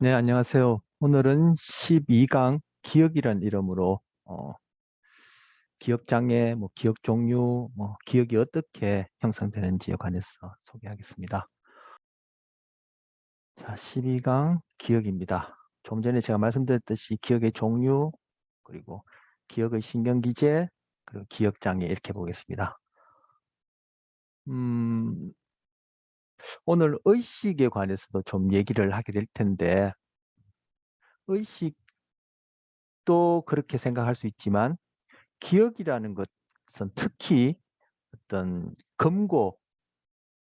네, 안녕하세요. 오늘은 12강 기억이란 이름으로 기억 장애, 기억 종류, 기억이 어떻게 형성되는지에 관해서 소개하겠습니다. 자, 12강 기억입니다. 좀 전에 제가 말씀드렸듯이 기억의 종류, 그리고 기억의 신경기제, 그리고 기억 장애 이렇게 보겠습니다. 음, 오늘 의식에 관해서도 좀 얘기를 하게 될 텐데, 의식도 그렇게 생각할 수 있지만 기억이라는 것은 특히 어떤 금고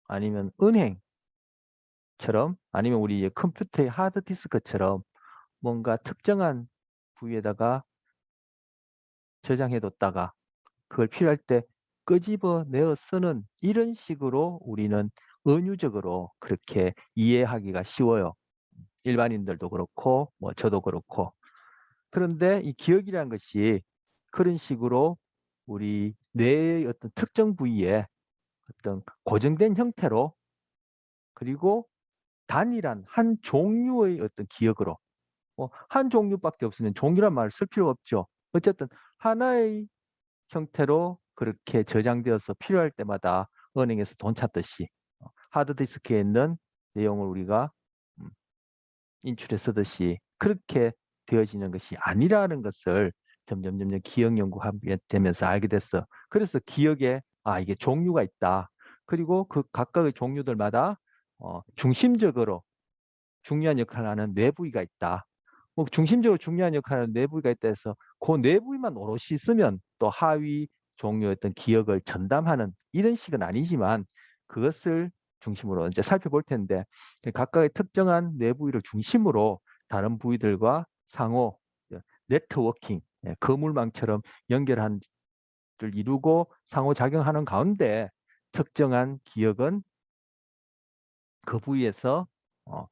아니면 은행처럼 아니면 우리 이제 컴퓨터의 하드디스크처럼 뭔가 특정한 부위에다가 저장해뒀다가 그걸 필요할 때 끄집어내어 쓰는 이런 식으로 우리는 은유적으로 그렇게 이해하기가 쉬워요. 일반인들도 그렇고 저도 그렇고. 그런데 이 기억이라는 것이 그런 식으로 우리 뇌의 어떤 특정 부위에 어떤 고정된 형태로 그리고 단일한 한 종류의 어떤 기억으로 한 종류밖에 없으면 종류란 말을 쓸 필요가 없죠. 어쨌든 하나의 형태로 그렇게 저장되어서 필요할 때마다 은행에서 돈 찾듯이 하드디스크에 있는 내용을 우리가 음, 인출해 쓰듯이 그렇게 되어지는 것이 아니라는 것을 점점 기억 연구하게 되면서 알게 됐어. 그래서 기억에 이게 종류가 있다. 그리고 그 각각의 종류들마다 중심적으로 중요한 역할을 하는 뇌부위가 있다. 중심적으로 중요한 역할을 하는 뇌부위가 있다 해서 그 뇌부위만 오롯이 쓰면 또 하위 종류의 어떤 기억을 전담하는 이런 식은 아니지만 그것을 중심으로 이제 살펴볼 텐데 각각의 특정한 뇌부위를 중심으로 다른 부위들과 상호 네트워킹, 거물망처럼 연결한 를 이루고 상호작용하는 가운데 특정한 기억은 그 부위에서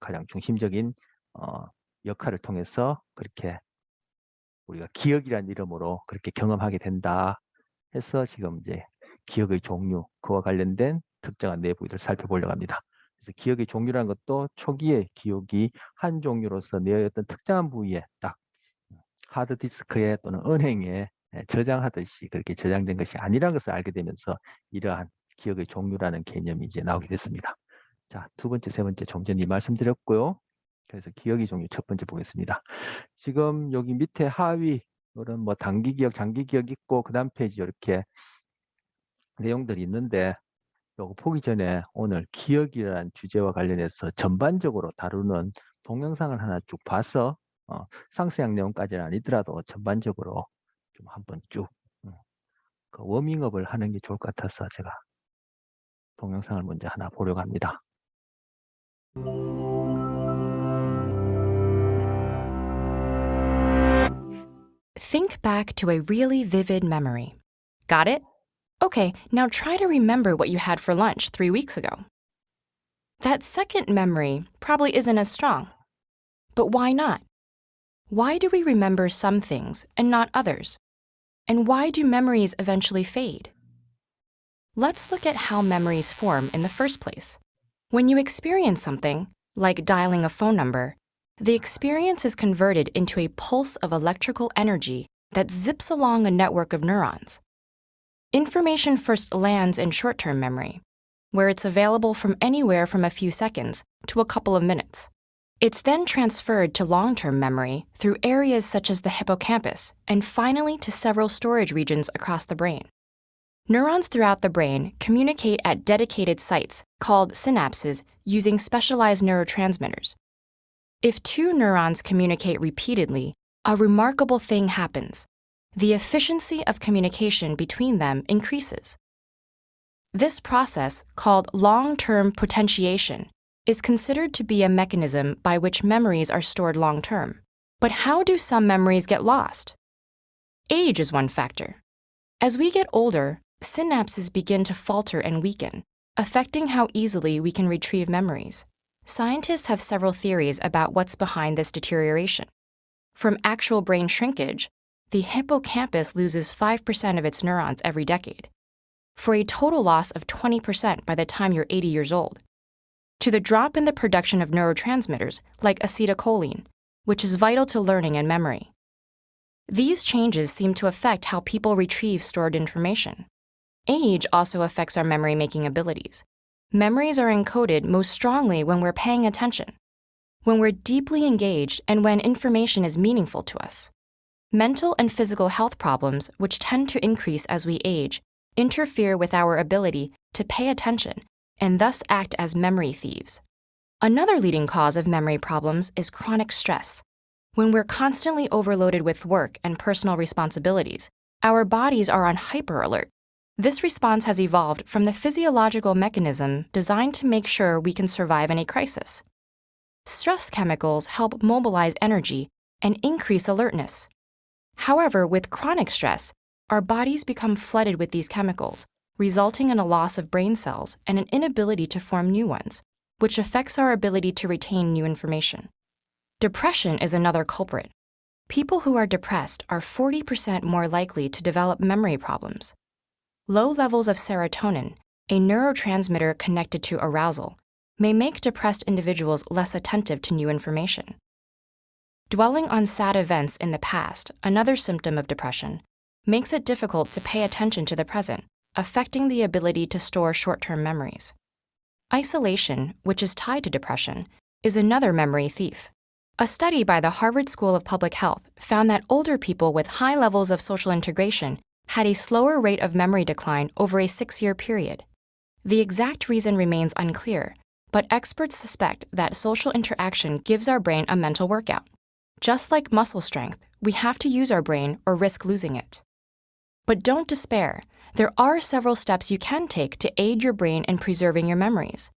가장 중심적인 어, 역할을 통해서 그렇게 우리가 기억이라는 이름으로 그렇게 경험하게 된다 해서 지금 이제 기억의 종류, 그와 관련된 특정한 내부위를 살펴보려고 합니다. 그래서 기억의 종류라는 것도 초기에 기억이 한 종류로서 내 어떤 특정한 부위에 딱 하드디스크에 또는 은행에 저장하듯이 그렇게 저장된 것이 아니라는 것을 알게 되면서 이러한 기억의 종류라는 개념이 이제 나오게 됐습니다. 자, 두 번째, 세 번째 좀 전에 말씀드렸고요. 그래서 기억의 종류 첫 번째 보겠습니다. 지금 여기 밑에 하위 이런 단기 기억, 장기 기억 있고 그다음 페이지 이렇게 내용들이 있는데 요거 보기 전에 오늘 기억이라는 주제와 관련해서 전반적으로 다루는 동영상을 하나 쭉 봐서 상세한 내용까지는 아니더라도 전반적으로 좀 한번 쭉 그 워밍업을 하는 게 좋을 것 같아서 제가 동영상을 먼저 하나 보려고 합니다. Think back to a really vivid memory. Got it? Okay, now try to remember what you had for lunch 3 weeks ago. That second memory probably isn't as strong. But why not? Why do we remember some things and not others? And why do memories eventually fade? Let's look at how memories form in the first place. When you experience something, like dialing a phone number, the experience is converted into a pulse of electrical energy that zips along a network of neurons. Information first lands in short-term memory, where it's available from anywhere from a few seconds to a couple of minutes. It's then transferred to long-term memory through areas such as the hippocampus and finally to several storage regions across the brain. Neurons throughout the brain communicate at dedicated sites called synapses using specialized neurotransmitters. If two neurons communicate repeatedly, a remarkable thing happens. The efficiency of communication between them increases. This process, called long-term potentiation, is considered to be a mechanism by which memories are stored long-term. But how do some memories get lost? Age is one factor. As we get older, synapses begin to falter and weaken, affecting how easily we can retrieve memories. Scientists have several theories about what's behind this deterioration. From actual brain shrinkage, the hippocampus loses 5% of its neurons every decade, for a total loss of 20% by the time you're 80 years old. to the drop in the production of neurotransmitters like acetylcholine, which is vital to learning and memory. These changes seem to affect how people retrieve stored information. Age also affects our memory-making abilities. Memories are encoded most strongly when we're paying attention, when we're deeply engaged, and when information is meaningful to us. Mental and physical health problems, which tend to increase as we age, interfere with our ability to pay attention and thus act as memory thieves. Another leading cause of memory problems is chronic stress. When we're constantly overloaded with work and personal responsibilities, our bodies are on hyper alert. This response has evolved from the physiological mechanism designed to make sure we can survive any crisis. Stress chemicals help mobilize energy and increase alertness. However, with chronic stress, our bodies become flooded with these chemicals, resulting in a loss of brain cells and an inability to form new ones, which affects our ability to retain new information. Depression is another culprit. People who are depressed are 40% more likely to develop memory problems. Low levels of serotonin, a neurotransmitter connected to arousal, may make depressed individuals less attentive to new information. Dwelling on sad events in the past, another symptom of depression, makes it difficult to pay attention to the present, affecting the ability to store short-term memories. Isolation, which is tied to depression, is another memory thief. A study by the Harvard School of Public Health found that older people with high levels of social integration had a slower rate of memory decline over a 6-year period. The exact reason remains unclear, but experts suspect that social interaction gives our brain a mental workout. Just like muscle strength, we have to use our brain or risk losing it. But don't despair. There are several steps you can take to aid your brain in preserving your memories.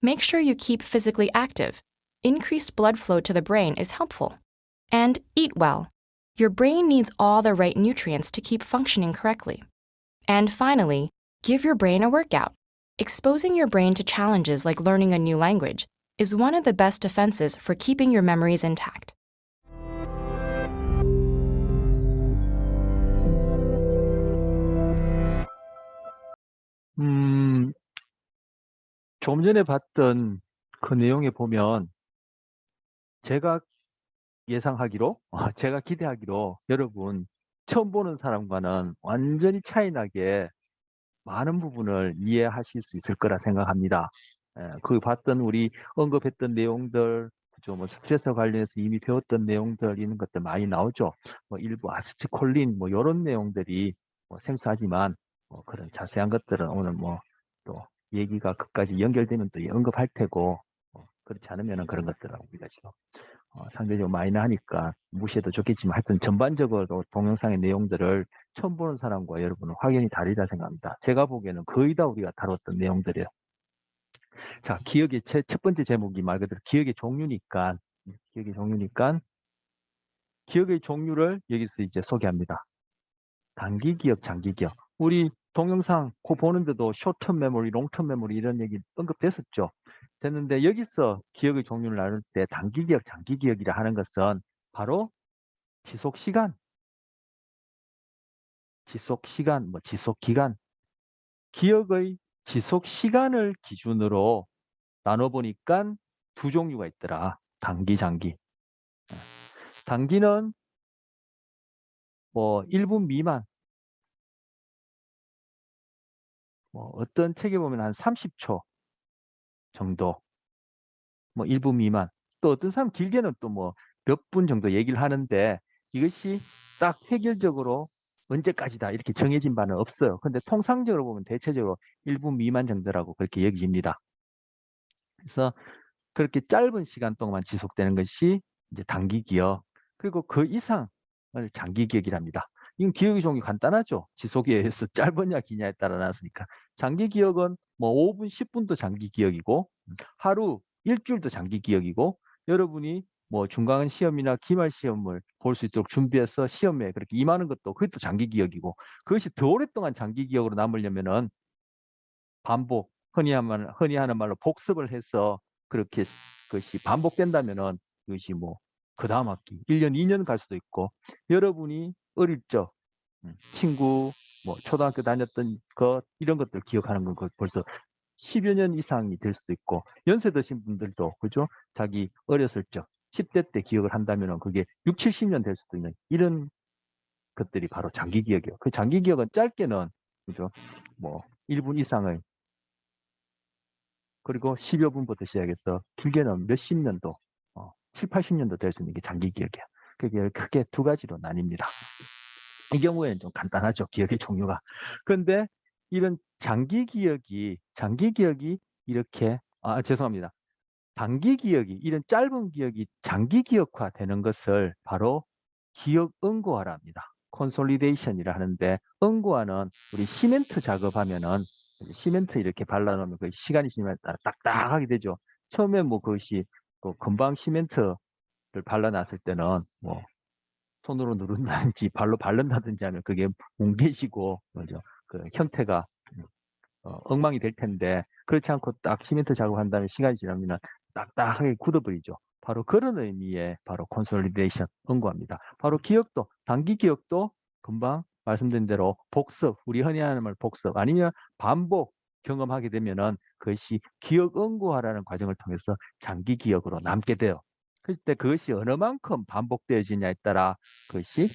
Make sure you keep physically active. Increased blood flow to the brain is helpful. And eat well. Your brain needs all the right nutrients to keep functioning correctly. And finally, give your brain a workout. Exposing your brain to challenges like learning a new language is one of the best defenses for keeping your memories intact. 좀 전에 봤던 그 내용에 보면 제가 예상하기로, 제가 기대하기로 여러분 처음 보는 사람과는 완전히 차이 나게 많은 부분을 이해하실 수 있을 거라 생각합니다. 그 봤던 우리 언급했던 내용들, 그죠? 뭐 스트레스와 관련해서 이미 배웠던 내용들 이런 것들 많이 나오죠. 뭐 일부 아세틸콜린 뭐 이런 내용들이 뭐 생소하지만 그런 자세한 것들은 오늘 뭐 또 얘기가 끝까지 연결되면 또 언급할 테고 그렇지 않으면은 그런 것들은 우리가 지금 상대적으로 마이너하니까 무시해도 좋겠지만 하여튼 전반적으로 동영상의 내용들을 처음 보는 사람과 여러분은 확연히 다르다 생각합니다. 제가 보기에는 거의 다 우리가 다뤘던 내용들이에요. 자, 기억의 첫 번째 제목이 말 그대로 기억의 종류니까 기억의 종류를 여기서 이제 소개합니다. 단기 기억, 장기 기억. 우리 동영상 그 보는데도 쇼텀 메모리, 롱텀 메모리 이런 얘기 언급됐었죠. 됐는데 여기서 기억의 종류를 나눌 때 단기 기억, 장기 기억이라 하는 것은 바로 지속 시간, 뭐 지속 기간, 기억의 지속 시간을 기준으로 나눠보니까 두 종류가 있더라. 단기, 장기. 단기는 뭐 1분 미만, 뭐 어떤 책에 보면 한 30초 정도, 뭐 1분 미만. 또 어떤 사람 길게는 또 뭐 몇 분 정도 얘기를 하는데 이것이 딱 획일적으로 언제까지다 이렇게 정해진 바는 없어요. 근데 통상적으로 보면 대체적으로 1분 미만 정도라고 그렇게 여겨집니다. 그래서 그렇게 짧은 시간 동안 지속되는 것이 이제 단기 기억, 그리고 그 이상을 장기 기억이랍니다. 이건 기억의 종류 간단하죠. 지속에 의해서 짧으냐 기냐에 따라 나왔으니까. 장기 기억은 뭐 5분, 10분도 장기 기억이고 하루, 일주일도 장기 기억이고 여러분이 뭐 중간 시험이나 기말 시험을 볼 수 있도록 준비해서 시험에 그렇게 임하는 것도 그것도 장기 기억이고 그것이 더 오랫동안 장기 기억으로 남으려면은 반복, 흔히 하는 말로 복습을 해서 그렇게 그것이 반복된다면은 이것이 뭐 그다음 학기 1년, 2년 갈 수도 있고 여러분이 어릴 적 친구 뭐 초등학교 다녔던 것 이런 것들 기억하는 건 벌써 10여 년 이상이 될 수도 있고 연세 드신 분들도 그죠? 자기 어렸을 적 10대 때 기억을 한다면 그게 6, 70년 될 수도 있는 이런 것들이 바로 장기 기억이에요. 그 장기 기억은 짧게는 그죠? 뭐 1분 이상을 그리고 10여 분부터 시작해서 길게는 몇십 년도, 7, 80년도 될 수 있는 게 장기 기억이에요. 그게 크게 두 가지로 나뉩니다. 이 경우에는 좀 간단하죠. 기억의 종류가. 그런데 이런 장기 기억이 이렇게, 죄송합니다. 단기 기억이, 이런 짧은 기억이 장기 기억화 되는 것을 바로 기억 응고화라 합니다. 콘솔리데이션이라 하는데, 응고화는 우리 시멘트 작업하면은 시멘트 이렇게 발라놓으면 그 시간이 지나면 따라 딱딱하게 되죠. 처음에 뭐 그것이 금방 시멘트를 발라놨을 때는 뭐 손으로 누른다든지 발로 바른다든지 하면 그게 뭉개지고 그죠? 그 형태가 엉망이 될 텐데 그렇지 않고 딱 시멘트 작업한 다음에 시간이 지나면 딱딱하게 굳어버리죠. 바로 그런 의미의 바로 콘솔리데이션 응고합니다. 바로 기억도 단기 기억도 금방 말씀드린 대로 복습, 우리 흔히 하는 말 복습 아니면 반복 경험하게 되면은 그것이 기억 응고화라는 과정을 통해서 장기 기억으로 남게 돼요. 그럴 때 그것이 어느 만큼 반복되어지냐에 따라 그것이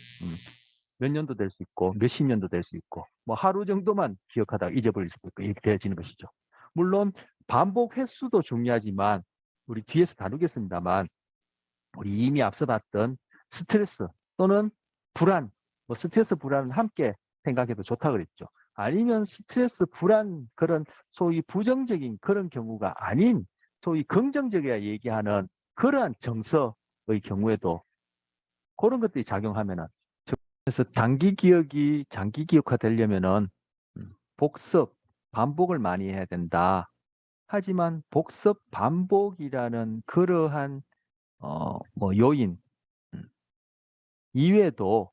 몇 년도 될 수 있고 몇십 년도 될 수 있고 뭐 하루 정도만 기억하다가 잊어버릴 수도 있고 이렇게 되어지는 것이죠. 물론 반복 횟수도 중요하지만 우리 뒤에서 다루겠습니다만 우리 이미 앞서 봤던 스트레스 또는 불안, 뭐 스트레스 불안은 함께 생각해도 좋다 그랬죠. 아니면 스트레스 불안 그런 소위 부정적인 그런 경우가 아닌 소위 긍정적이야 얘기하는 그러한 정서의 경우에도 그런 것들이 작용하면은 그래서 단기 기억이 장기 기억화 되려면은 복습, 반복을 많이 해야 된다. 하지만 복습, 반복이라는 그러한 뭐 요인 이외에도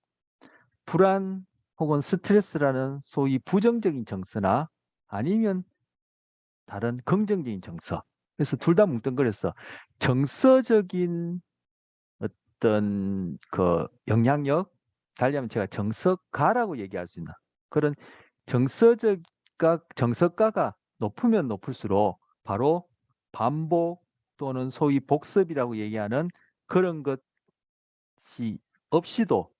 불안 혹은 스트레스라는 소위 부정적인 정서나 아니면 다른 긍정적인 정서. 그래서 둘 다 뭉뚱그려서 정서적인 어떤 그 영향력, 달리하면 제가 정서가라고 얘기할 수 있는 그런 정서가가 높으면 높을수록 바로 반복 또는 소위 복습이라고 얘기하는 그런 것이 없이도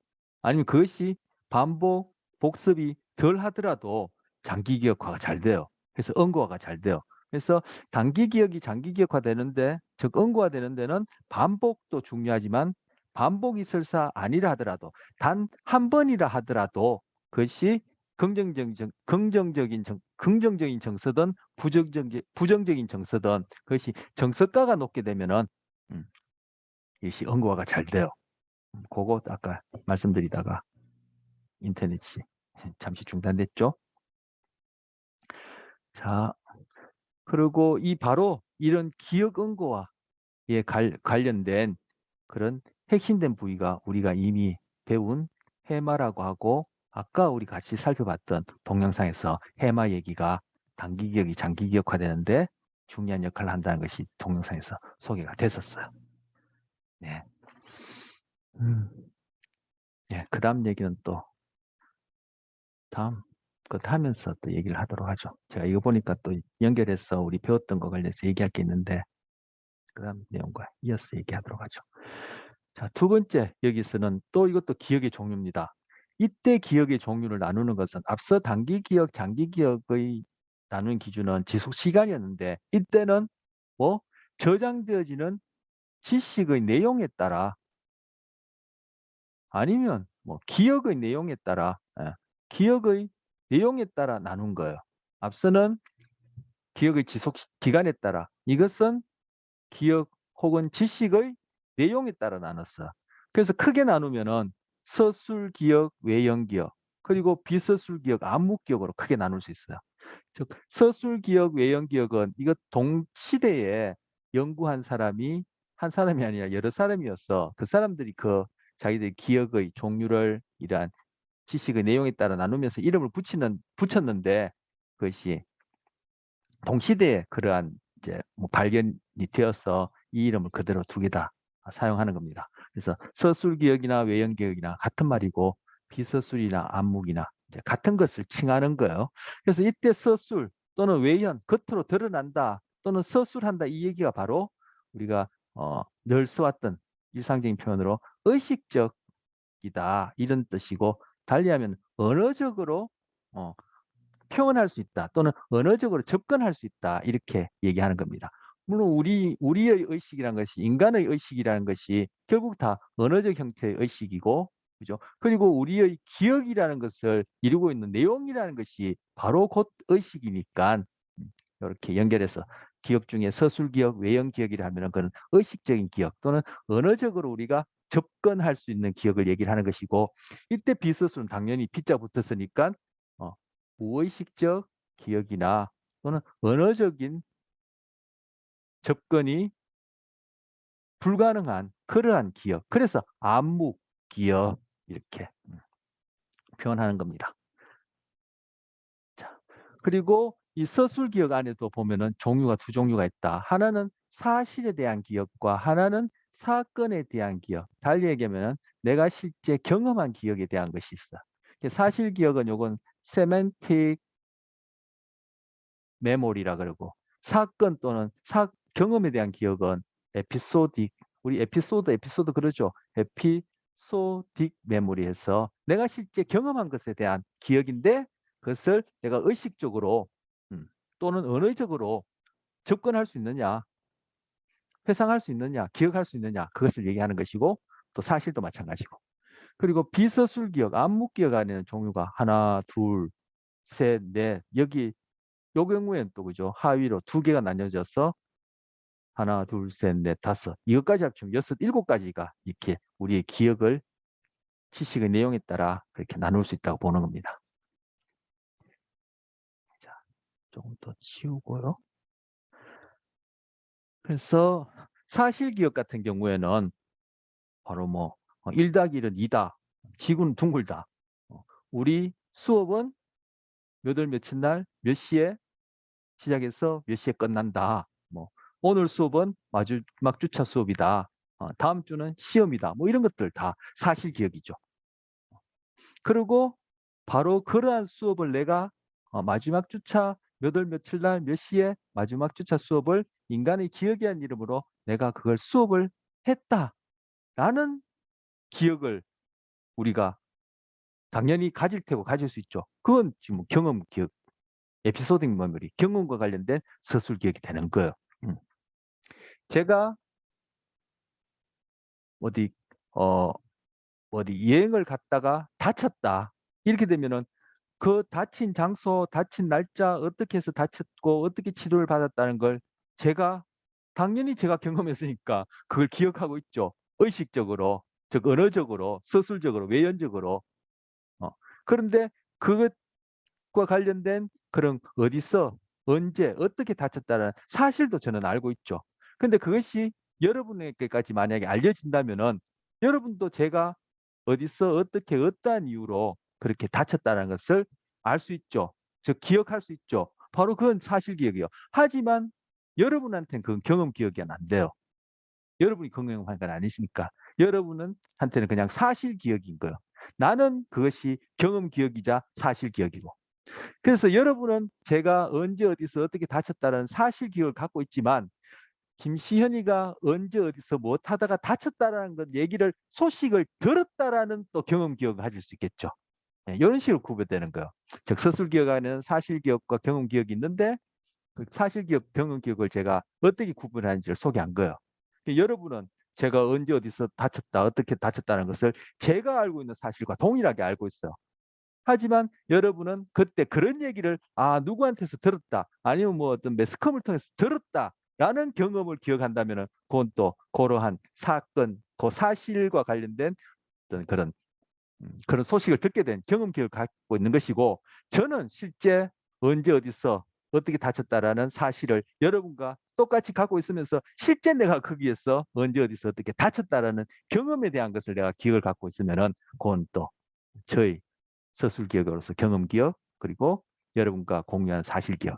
아니면 그것이 반복, 복습이 덜 하더라도 장기 기억화가 잘 돼요. 그래서 응고화가 잘 돼요. 그래서 단기 기억이 장기 기억화 되는데, 즉 응고화 되는 데는 반복도 중요하지만 반복이 설사 아니라 하더라도 단 한 번이라 하더라도 그것이 긍정적인 정서든 부정적인 정서든 그것이 정서가가 높게 되면은 이것이 응고화가 잘 돼요. 그거 아까 말씀드리다가 인터넷이 잠시 중단됐죠. 자, 그리고 바로 이런 기억 응고화에 관련된 그런 핵심된 부위가 우리가 이미 배운 해마라고 하고 아까 우리 같이 살펴봤던 동영상에서 해마 얘기가 단기 기억이 장기 기억화되는데 중요한 역할을 한다는 것이 동영상에서 소개가 됐었어요. 네. 네, 그 다음 얘기는 또 다음 것 하면서 또 얘기를 하도록 하죠. 제가 이거 보니까 또 연결해서 우리 배웠던 거 관련해서 얘기할 게 있는데 그 다음 내용과 이어서 얘기하도록 하죠. 자, 두 번째 여기서는 또 이것도 기억의 종류입니다. 이때 기억의 종류를 나누는 것은 앞서 단기 기억, 장기 기억의 나누는 기준은 지속 시간이었는데 이때는 뭐 저장되어지는 지식의 내용에 따라 아니면 뭐 기억의 내용에 따라 기억의 내용에 따라 나눈 거예요. 앞서는 기억의 지속 기간에 따라 이것은 기억 혹은 지식의 내용에 따라 나눴어. 그래서 크게 나누면은 서술 기억, 외형 기억, 그리고 비서술 기억, 암묵 기억으로 크게 나눌 수 있어요. 즉 서술 기억, 외형 기억은 이거 동시대에 연구한 사람이 한 사람이 아니라 여러 사람이었어. 그 사람들이 자기들의 기억의 종류를 이러한 지식의 내용에 따라 나누면서 이름을 붙였는데 그것이 동시대에 그러한 이제 뭐 발견이 되어서 이 이름을 그대로 두 개 다 사용하는 겁니다. 그래서 서술 기억이나 외형 기억이나 같은 말이고 비서술이나 암묵이나 이제 같은 것을 칭하는 거예요. 그래서 이때 서술 또는 외현, 겉으로 드러난다 또는 서술한다 이 얘기가 바로 우리가 늘 써왔던 일상적인 표현으로 의식적이다 이런 뜻이고 달리하면 언어적으로 표현할 수 있다 또는 언어적으로 접근할 수 있다 이렇게 얘기하는 겁니다. 물론 우리의 의식이라는 것이 인간의 의식이라는 것이 결국 다 언어적 형태의 의식이고 그죠? 그리고 우리의 기억이라는 것을 이루고 있는 내용이라는 것이 바로 곧 의식이니까 이렇게 연결해서 기억 중에 서술 기억, 외형 기억이라 하면은 그건 의식적인 기억 또는 언어적으로 우리가 접근할 수 있는 기억을 얘기를 하는 것이고 이때 비서술은 당연히 비자 붙었으니까 무의식적 기억이나 또는 언어적인 접근이 불가능한 그러한 기억. 그래서 암묵 기억 이렇게 표현하는 겁니다. 자, 그리고 이 서술 기억 안에도 보면은 종류가 두 종류가 있다. 하나는 사실에 대한 기억과 하나는 사건에 대한 기억. 달리 얘기하면 내가 실제 경험한 기억에 대한 것이 있어. 사실 기억은 요건 세멘틱 메모리라 그러고 사건 또는 경험에 대한 기억은 에피소딕 우리 에피소드 그러죠. 에피소딕 메모리에서 내가 실제 경험한 것에 대한 기억인데 그것을 내가 의식적으로 또는 언어적으로 접근할 수 있느냐 회상할 수 있느냐 기억할 수 있느냐 그것을 얘기하는 것이고 또 사실도 마찬가지고 그리고 비서술 기억 암묵 기억 안에는 종류가 하나 둘 셋 넷 여기 요 경우에는 또 그죠. 하위로 두 개가 나뉘어져서 하나, 둘, 셋, 넷, 다섯 이것까지 합치면 여섯, 일곱 가지가 이렇게 우리의 기억을 지식의 내용에 따라 그렇게 나눌 수 있다고 보는 겁니다. 자, 조금 더 치우고요. 그래서 사실 기억 같은 경우에는 바로 뭐 1 더하기 1은 2다. 지구는 둥글다. 우리 수업은 몇 월 며칠 날 몇 시에 시작해서 몇 시에 끝난다. 뭐 오늘 수업은 마지막 주차 수업이다. 다음 주는 시험이다. 뭐 이런 것들 다 사실 기억이죠. 그리고 바로 그러한 수업을 내가 마지막 주차 몇 월 며칠 날 몇 시에 마지막 주차 수업을 인간의 기억이란 이름으로 내가 그걸 수업을 했다라는 기억을 우리가 당연히 가질 테고 가질 수 있죠. 그건 지금 경험 기억, 에피소딩 메모리, 경험과 관련된 서술 기억이 되는 거예요. 제가 어디 여행을 갔다가 다쳤다. 이렇게 되면은 그 다친 장소, 다친 날짜, 어떻게 해서 다쳤고 어떻게 치료를 받았다는 걸 당연히 제가 경험했으니까 그걸 기억하고 있죠. 의식적으로, 즉 언어적으로, 서술적으로, 외연적으로. 그런데 그것과 관련된 그런 어디서, 언제, 어떻게 다쳤다는 사실도 저는 알고 있죠. 근데 그것이 여러분에게까지 만약에 알려진다면은 여러분도 제가 어디서 어떻게 어떠한 이유로 그렇게 다쳤다는 것을 알 수 있죠. 즉 기억할 수 있죠. 바로 그건 사실 기억이에요. 하지만 여러분한테는 그건 경험 기억이 안 돼요. 여러분이 경험한 건 아니시니까. 여러분은 한테는 그냥 사실 기억인 거예요. 나는 그것이 경험 기억이자 사실 기억이고. 그래서 여러분은 제가 언제 어디서 어떻게 다쳤다는 사실 기억을 갖고 있지만 김시현이가 언제 어디서 못하다가 다쳤다라는 것 소식을 들었다라는 또 경험 기억을 가질 수 있겠죠. 이런 식으로 구별되는 거예요. 즉 서술 기억 안에는 사실 기억과 경험 기억이 있는데 그 사실 기억, 경험 기억을 제가 어떻게 구분하는지를 소개한 거예요. 여러분은 제가 언제 어디서 다쳤다, 어떻게 다쳤다는 것을 제가 알고 있는 사실과 동일하게 알고 있어요. 하지만 여러분은 그때 그런 얘기를 누구한테서 들었다 아니면 뭐 어떤 매스컴을 통해서 들었다라는 경험을 기억한다면은 그건 또 그러한 사건, 그 사실과 관련된 어떤 그런 소식을 듣게 된 경험 기억을 갖고 있는 것이고 저는 실제 언제 어디서 어떻게 다쳤다라는 사실을 여러분과 똑같이 갖고 있으면서 실제 내가 거기에서 언제 어디서 어떻게 다쳤다라는 경험에 대한 것을 내가 기억을 갖고 있으면은 그건 또 저희 서술 기억으로서 경험 기억 그리고 여러분과 공유한 사실 기억을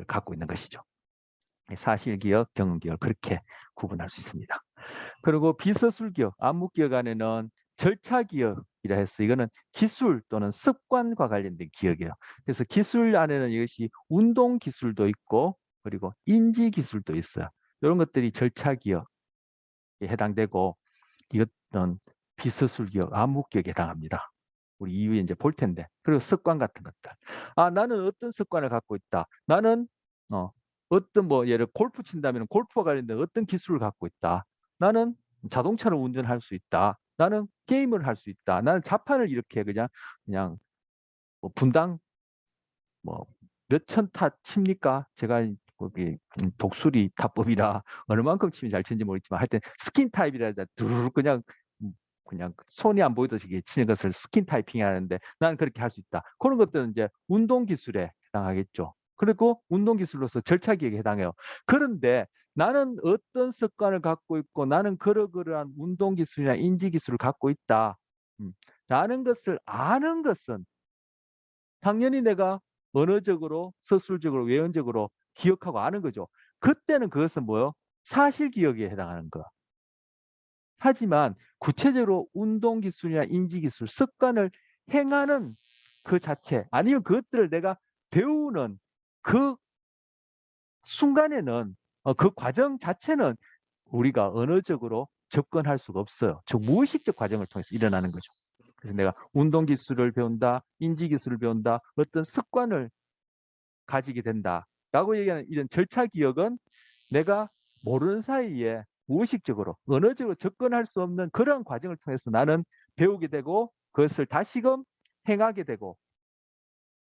갖고 있는 것이죠. 사실 기억, 경험 기억 그렇게 구분할 수 있습니다. 그리고 비서술 기억, 암묵 기억 안에는 절차 기억이라 해서 이거는 기술 또는 습관과 관련된 기억이에요. 그래서 기술 안에는 이것이 운동 기술도 있고 그리고 인지 기술도 있어요. 이런 것들이 절차 기억에 해당되고 이것은 비서술 기억, 암묵 기억에 해당합니다. 우리 이후에 이제 볼 텐데. 그리고 습관 같은 것들. 아, 나는 어떤 습관을 갖고 있다. 나는 어떤 뭐 예를 골프 친다면 골프와 관련된 어떤 기술을 갖고 있다. 나는 자동차를 운전할 수 있다. 나는 게임을 할 수 있다. 나는 자판을 이렇게 그냥 뭐 분당 뭐 몇천 타 칩니까? 제가 거기 독수리 타법이라 어느 만큼 치면 잘 치는지 모르겠지만 하여튼 스킨 타입이라 두루룩 그냥 손이 안 보이듯이 치는 것을 스킨 타이핑 하는데 나는 그렇게 할 수 있다. 그런 것들은 이제 운동 기술에 해당하겠죠. 그리고 운동 기술로서 절차 기억에 해당해요. 그런데 나는 어떤 습관을 갖고 있고 나는 그러한 운동 기술이나 인지 기술을 갖고 있다. 라는 것을 아는 것은 당연히 내가 언어적으로, 서술적으로, 외연적으로 기억하고 아는 거죠. 그때는 그것은 뭐요? 사실 기억에 해당하는 거. 하지만 구체적으로 운동 기술이나 인지 기술, 습관을 행하는 그 자체 아니면 그것들을 내가 배우는 그 순간에는 그 과정 자체는 우리가 언어적으로 접근할 수가 없어요. 즉 무의식적 과정을 통해서 일어나는 거죠. 그래서 내가 운동 기술을 배운다, 인지 기술을 배운다, 어떤 습관을 가지게 된다라고 얘기하는 이런 절차 기억은 내가 모르는 사이에 무의식적으로 언어적으로 접근할 수 없는 그런 과정을 통해서 나는 배우게 되고 그것을 다시금 행하게 되고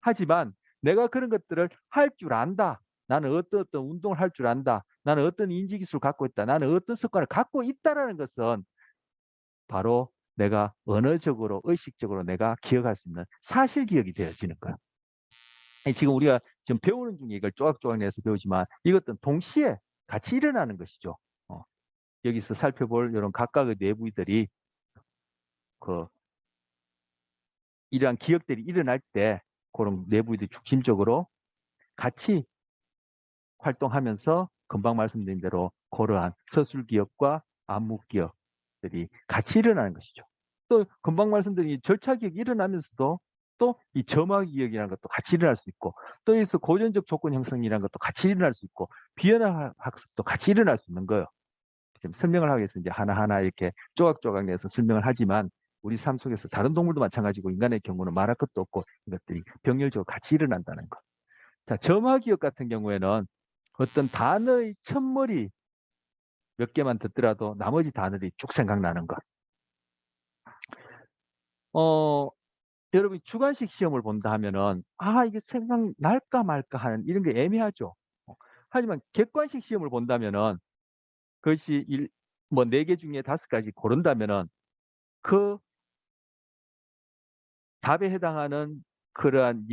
하지만 내가 그런 것들을 할 줄 안다. 나는 어떤 운동을 할 줄 안다. 나는 어떤 인지 기술을 갖고 있다. 나는 어떤 습관을 갖고 있다라는 것은 바로 내가 언어적으로 의식적으로 내가 기억할 수 있는 사실 기억이 되어지는 거야. 지금 우리가 지금 배우는 중에 이걸 조각조각 내서 배우지만 이것도 동시에 같이 일어나는 것이죠. 여기서 살펴볼 이런 각각의 내부들이 그 이러한 기억들이 일어날 때 그런 내부들이 중심적으로 같이 활동하면서 금방 말씀드린 대로 그러한 서술 기억과 암묵 기억들이 같이 일어나는 것이죠. 또 금방 말씀드린 이 절차 기억이 일어나면서도 또 이 점화 기억이라는 것도 같이 일어날 수 있고 또 여기서 고전적 조건 형성이라는 것도 같이 일어날 수 있고 비언어 학습도 같이 일어날 수 있는 거예요. 지금 설명을 하기 위해서 이제 하나하나 이렇게 조각조각 내서 설명을 하지만 우리 삶 속에서 다른 동물도 마찬가지고 인간의 경우는 말할 것도 없고 이것들이 병렬적으로 같이 일어난다는 것. 자, 점화 기억 같은 경우에는 어떤 단어의 첫머리 몇 개만 듣더라도 나머지 단어들이 쭉 생각나는 것. 여러분이 주관식 시험을 본다 하면은 이게 생각날까 말까 하는 이런 게 애매하죠. 하지만 객관식 시험을 본다면은 그것이 뭐 4개 중에 5가지 고른다면은 그 답에 해당하는 그러한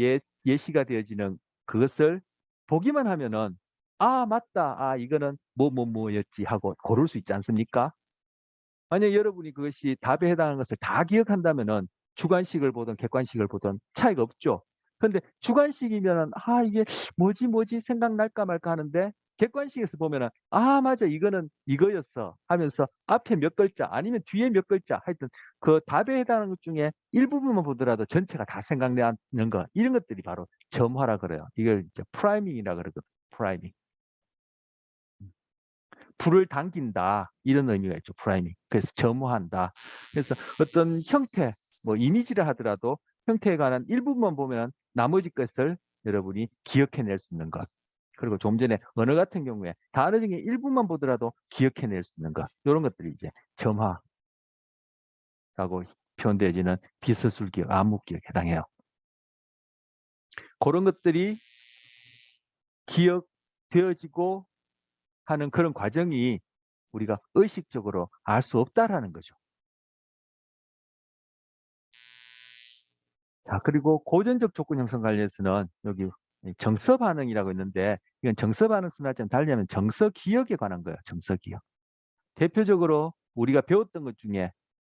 예시가 되어지는 그것을 보기만 하면은 맞다. 이거는 뭐였지 하고 고를 수 있지 않습니까? 만약 여러분이 그것이 답에 해당하는 것을 다 기억한다면은 주관식을 보든 객관식을 보든 차이가 없죠. 근데 주관식이면은 이게 뭐지 생각날까 말까 하는데 객관식에서 보면은 맞아 이거는 이거였어 하면서 앞에 몇 글자 아니면 뒤에 몇 글자 하여튼 그 답에 해당하는 것 중에 일부분만 보더라도 전체가 다 생각나는 것 이런 것들이 바로 점화라 그래요. 이걸 이제 프라이밍이라 그러거든. 프라이밍. 불을 당긴다 이런 의미가 있죠. 프라이밍. 그래서 점화한다. 그래서 어떤 형태 뭐 이미지를 하더라도 형태에 관한 일부분만 보면 나머지 것을 여러분이 기억해낼 수 있는 것. 그리고 좀 전에 언어 같은 경우에 단어 중에 일부만 보더라도 기억해낼 수 있는 것. 이런 것들이 이제 점화라고 표현되어지는 비서술 기억, 암묵 기억에 해당해요. 그런 것들이 기억되어지고 하는 그런 과정이 우리가 의식적으로 알 수 없다라는 거죠. 자, 그리고 고전적 조건 형성 관련해서는 여기 정서 반응이라고 있는데 이건 정서 반응 쓰나 좀 달리하면 정서 기억에 관한 거예요. 정서 기억. 대표적으로 우리가 배웠던 것 중에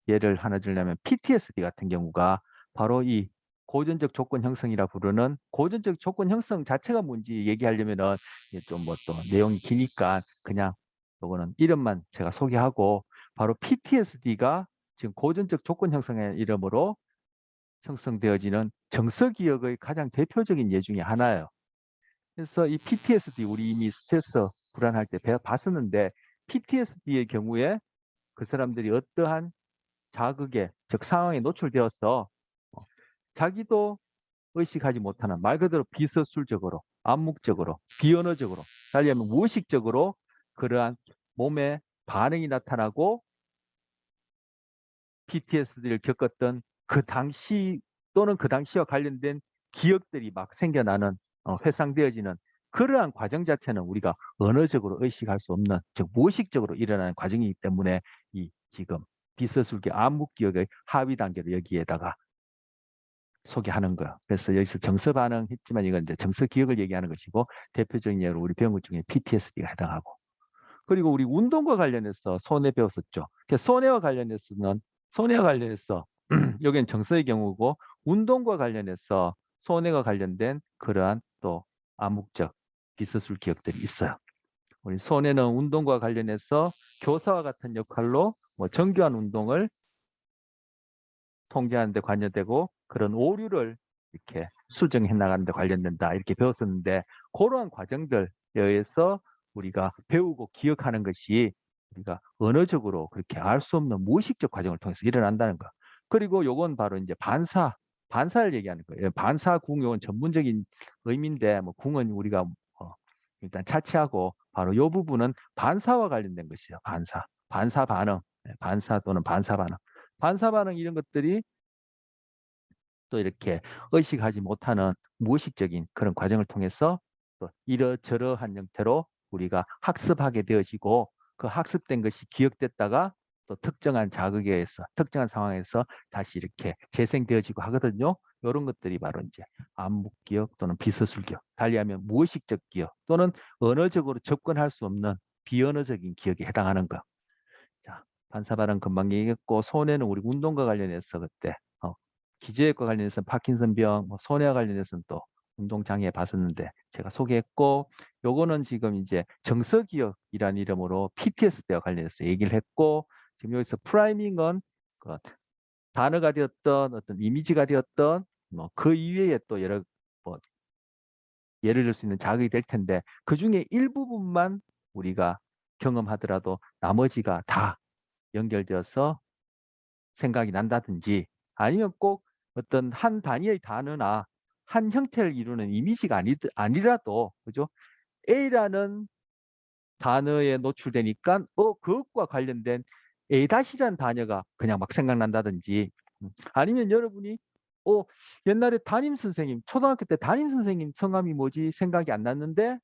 예를 하나 들자면 PTSD 같은 경우가 바로 이 고전적 조건 형성이라 부르는 고전적 조건 형성 자체가 뭔지 얘기하려면은 좀 뭐 또 내용이 기니까 그냥 요거는 이름만 제가 소개하고 바로 PTSD가 지금 고전적 조건 형성의 이름으로 형성되어지는 정서 기억의 가장 대표적인 예 중에 하나예요. 그래서 이 PTSD 우리 이미 스트레스 불안할 때 봤었는데 PTSD의 경우에 그 사람들이 어떠한 자극에 즉 상황에 노출되어서 자기도 의식하지 못하는 말 그대로 비서술적으로 암묵적으로 비언어적으로 달리 하면 무의식적으로 그러한 몸의 반응이 나타나고 PTSD를 겪었던 그 당시 또는 그 당시와 관련된 기억들이 막 생겨나는 회상되어지는 그러한 과정 자체는 우리가 언어적으로 의식할 수 없는 즉 무의식적으로 일어나는 과정이기 때문에 이 지금 비서술기 암묵기억의 하위 단계를 여기에다가 소개하는 거예요. 그래서 여기서 정서 반응 했지만 이건 이제 정서 기억을 얘기하는 것이고 대표적인 예로 우리 배운 것 중에 PTSD가 해당하고 그리고 우리 운동과 관련해서 손해 배웠었죠. 손해와 관련해서 여기는 정서의 경우고 운동과 관련해서 손해가 관련된 그러한 또 암묵적 비서술 기억들이 있어요. 우리 손해는 운동과 관련해서 교사와 같은 역할로 뭐 정교한 운동을 통제하는 데 관여되고 그런 오류를 이렇게 수정해 나가는 데 관련된다 이렇게 배웠었는데 그러한 과정들에 의해서 우리가 배우고 기억하는 것이 우리가 언어적으로 그렇게 알 수 없는 무의식적 과정을 통해서 일어난다는 거. 그리고 요건 바로 이제 반사를 얘기하는 거예요. 반사궁 요건 전문적인 의미인데 뭐 궁은 우리가 일단 차치하고 바로 요 부분은 반사와 관련된 것이에요. 반사 반응, 반사 또는 반사 반응. 반사 반응 이런 것들이 또 이렇게 의식하지 못하는 무의식적인 그런 과정을 통해서 또 이러저러한 형태로 우리가 학습하게 되어지고 그 학습된 것이 기억됐다가 또 특정한 자극에 의해서 특정한 상황에서 다시 이렇게 재생되어지고 하거든요. 이런 것들이 바로 이제 암묵기억 또는 비서술기억, 달리하면 무의식적 기억 또는 언어적으로 접근할 수 없는 비언어적인 기억에 해당하는 거. 자, 반사발은 금방 얘기했고 손해는 우리 운동과 관련해서 그때 기저혈과 관련해서는 파킨슨병, 뭐 손해와 관련해서는 또 운동장애 봤었는데 제가 소개했고 요거는 지금 이제 정서기억이라는 이름으로 PTSD와 관련해서 얘기를 했고 지금 여기서 프라이밍은 그 단어가 되었던 어떤 이미지가 되었던 뭐 그 이외에 또 여러 뭐 예를 들 수 있는 자극이 될 텐데 그 중에 일부분만 우리가 경험하더라도 나머지가 다 연결되어서 생각이 난다든지 아니면 꼭 어떤 한 단위의 단어나 한 형태를 이루는 이미지가 아니라도 그죠? A라는 단어에 노출되니까 그것과 관련된 A-라는 단어가 그냥 막 생각난다든지 아니면 여러분이 옛날에 담임 선생님 초등학교 때 담임 선생님 성함이 뭐지 생각이 안 났는데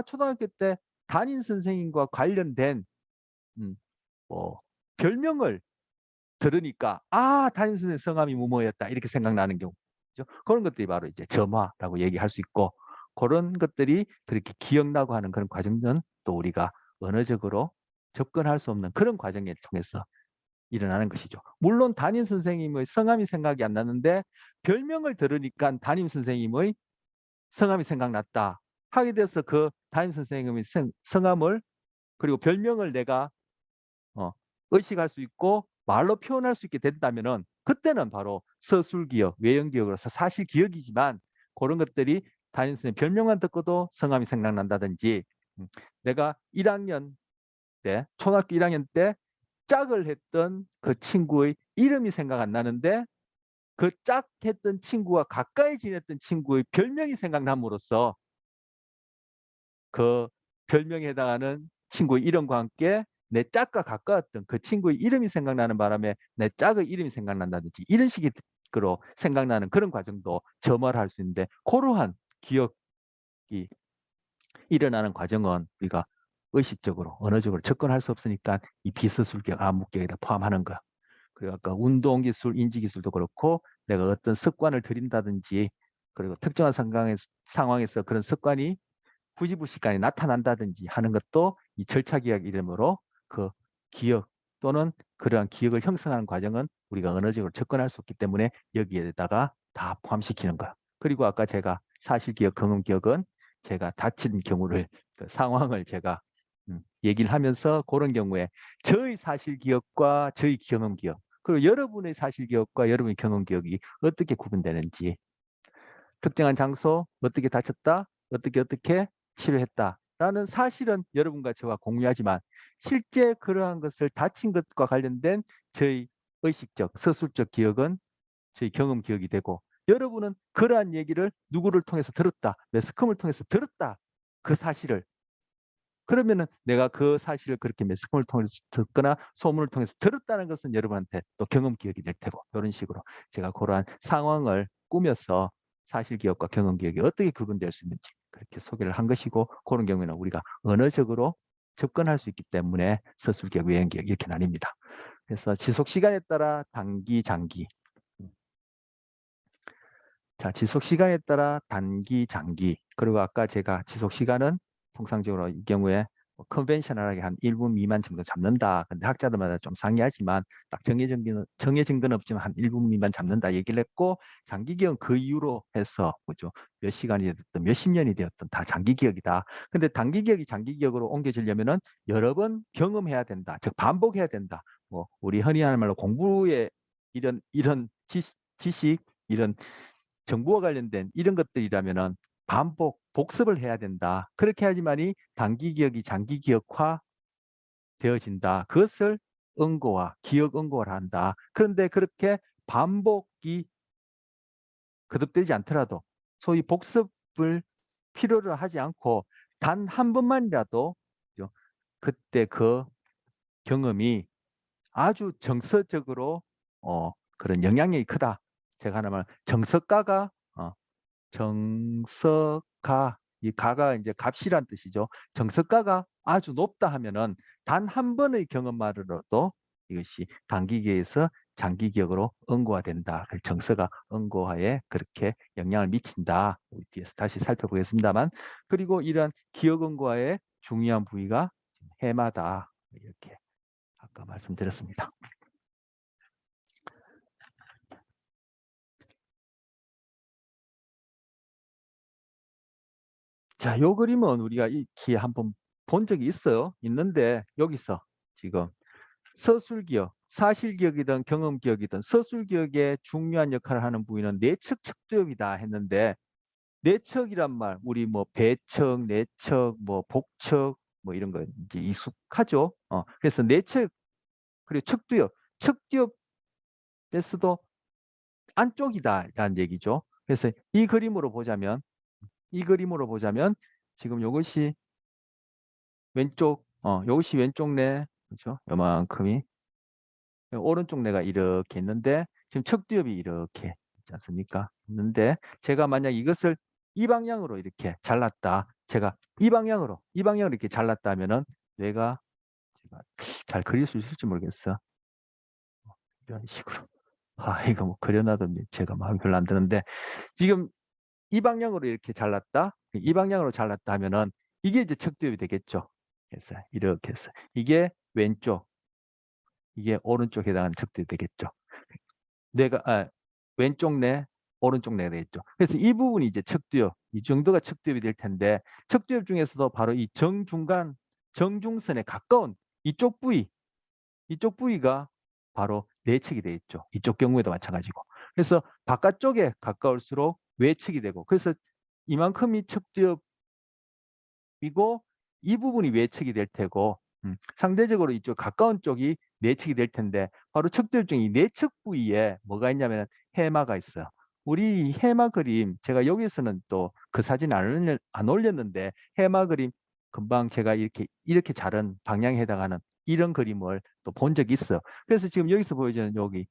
초등학교 때 담임 선생님과 관련된 뭐 별명을 들으니까 담임 선생님 성함이 뭐뭐였다 이렇게 생각나는 경우 그죠? 그런 것들이 바로 이제 점화라고 얘기할 수 있고 그런 것들이 그렇게 기억나고 하는 그런 과정은 또 우리가 언어적으로 접근할 수 없는 그런 과정을 통해서 일어나는 것이죠. 물론 담임 선생님의 성함이 생각이 안 나는데 별명을 들으니까 담임 선생님의 성함이 생각났다 하게 돼서 그 담임 선생님의 성함을 그리고 별명을 내가 의식할 수 있고 말로 표현할 수 있게 된다면은 그때는 바로 서술기억, 외연기억으로서 사실 기억이지만 그런 것들이 담임 선생님 별명만 듣고도 성함이 생각난다든지 내가 1학년 때 초등학교 1학년 때 짝을 했던 그 친구의 이름이 생각 안 나는데 그 짝했던 친구와 가까이 지냈던 친구의 별명이 생각남으로써 그 별명에 해당하는 친구의 이름과 함께 내 짝과 가까웠던 그 친구의 이름이 생각나는 바람에 내 짝의 이름이 생각난다든지 이런 식으로 생각나는 그런 과정도 점화를 할 수 있는데 그러한 기억이 일어나는 과정은 우리가 의식적으로 언어적으로 접근할 수 없으니까 이 비서술기억, 암묵기억에다 포함하는 거야. 그리고 아까 운동기술, 인지기술도 그렇고 내가 어떤 습관을 들인다든지 그리고 특정한 상황에서 그런 습관이 후지부식간에 나타난다든지 하는 것도 이 절차기억 이름으로 그 기억 또는 그러한 기억을 형성하는 과정은 우리가 언어적으로 접근할 수 없기 때문에 여기에다가 다 포함시키는 거야. 그리고 아까 제가 사실기억, 경험기억은 제가 다친 경우를 그 상황을 제가 얘기를 하면서 그런 경우에 저의 사실기억과 저의 경험기억 그리고 여러분의 사실기억과 여러분의 경험기억이 어떻게 구분되는지, 특정한 장소, 어떻게 다쳤다, 어떻게 치료했다라는 사실은 여러분과 저와 공유하지만 실제 그러한 것을 다친 것과 관련된 저희 의식적, 서술적 기억은 저희 경험 기억이 되고, 여러분은 그러한 얘기를 누구를 통해서 들었다, 매스컴을 통해서 들었다, 그 사실을. 그러면은 내가 그 사실을 그렇게 매스컴을 통해서 듣거나 소문을 통해서 들었다는 것은 여러분한테 또 경험 기억이 될 테고, 이런 식으로 제가 그러한 상황을 꾸며서 사실 기억과 경험 기억이 어떻게 구분될 수 있는지 그렇게 소개를 한 것이고, 그런 경우에는 우리가 언어적으로 접근할 수 있기 때문에 서술 기억, 외형 기억 이렇게 나뉩니다. 그래서 지속 시간에 따라 단기, 장기. 자, 지속 시간에 따라 단기, 장기. 그리고 아까 제가 지속 시간은 통상적으로 이 경우에 컨벤셔널하게 한 1분 미만 정도 잡는다. 근데 학자들마다 좀 상이하지만 딱 정해진 건 없지만 한 1분 미만 잡는다 얘기를 했고, 장기 기억은 그 이후로 해서 뭐죠? 몇 시간이 됐든 몇십 년이 되었든 다 장기 기억이다. 근데 단기 기억이 장기 기억으로 옮겨지려면은 여러 번 경험해야 된다. 즉 반복해야 된다. 뭐 우리 흔히 하는 말로 공부에 이런 지식, 이런 정보와 관련된 이런 것들이라면은 반복, 복습을 해야 된다. 그렇게 해야지만이 단기 기억이 장기 기억화 되어진다. 그것을 응고와 기억 응고를 한다. 그런데 그렇게 반복이 거듭되지 않더라도 소위 복습을 필요로 하지 않고 단 한 번만이라도 그때 그 경험이 아주 정서적으로 그런 영향력이 크다. 제가 하나 말 정서가가 정서가, 이 가가 이제 값이란 뜻이죠. 정서가가 아주 높다 하면은 단 한 번의 경험만으로도 이것이 단기기에서 장기기억으로 응고화된다. 정서가 응고화에 그렇게 영향을 미친다. 우리 뒤에서 다시 살펴보겠습니다만, 그리고 이러한 기억 응고화의 중요한 부위가 해마다 이렇게 아까 말씀드렸습니다. 자, 요 그림은 우리가 익히 한번 본 적이 있어요. 있는데 여기서 지금 서술기억, 사실기억이든 경험기억이든 서술기억에 중요한 역할을 하는 부위는 내측 척두엽이다 했는데, 내측이란 말, 우리 뭐 배측, 내측, 뭐 복측, 뭐 이런 거 이제 익숙하죠. 그래서 내측, 그리고 척두엽, 척두엽에서도 안쪽이다라는 얘기죠. 그래서 이 그림으로 보자면 지금 요것이 요것이 왼쪽 내, 그렇죠? 요만큼이 오른쪽 뇌가 이렇게 있는데 지금 척두엽이 이렇게 있지 않습니까? 있는데 제가 만약 이것을 이 방향으로 이렇게 잘랐다. 제가 이 방향으로 이렇게 잘랐다 하면은 뇌가, 제가 잘 그릴 수 있을지 모르겠어. 이런 식으로. 이거 뭐 그려놔도 제가 마음이 별로 안 드는데, 지금 이 방향으로 이렇게 잘랐다. 이 방향으로 잘랐다 하면은 이게 이제 척두엽이 되겠죠. 그래서 이렇게 해서 이게 왼쪽, 이게 오른쪽에 해당하는 척두엽이 되겠죠. 왼쪽 뇌, 오른쪽 뇌가 되겠죠. 그래서 이 부분이 이제 척두엽, 이 정도가 척두엽이 될 텐데, 척두엽 중에서도 바로 이 정중간, 정중선에 가까운 이쪽 부위가 바로 내측이 되어 있죠. 이쪽 경우에도 마찬가지고. 그래서 바깥쪽에 가까울수록 외측이 되고, 그래서 이만큼이 척두엽이고 이 부분이 외측이 될 테고, 상대적으로 이쪽 가까운 쪽이 내측이 될 텐데, 바로 척두엽 중에 이 내측 부위에 뭐가 있냐면 해마가 있어요. 우리 해마 그림, 제가 여기서는 또 그 사진 안 올렸는데, 해마 그림 금방 제가 이렇게 자른 방향에 해당하는 이런 그림을 또 본 적이 있어요. 그래서 지금 여기서 보여지는 여기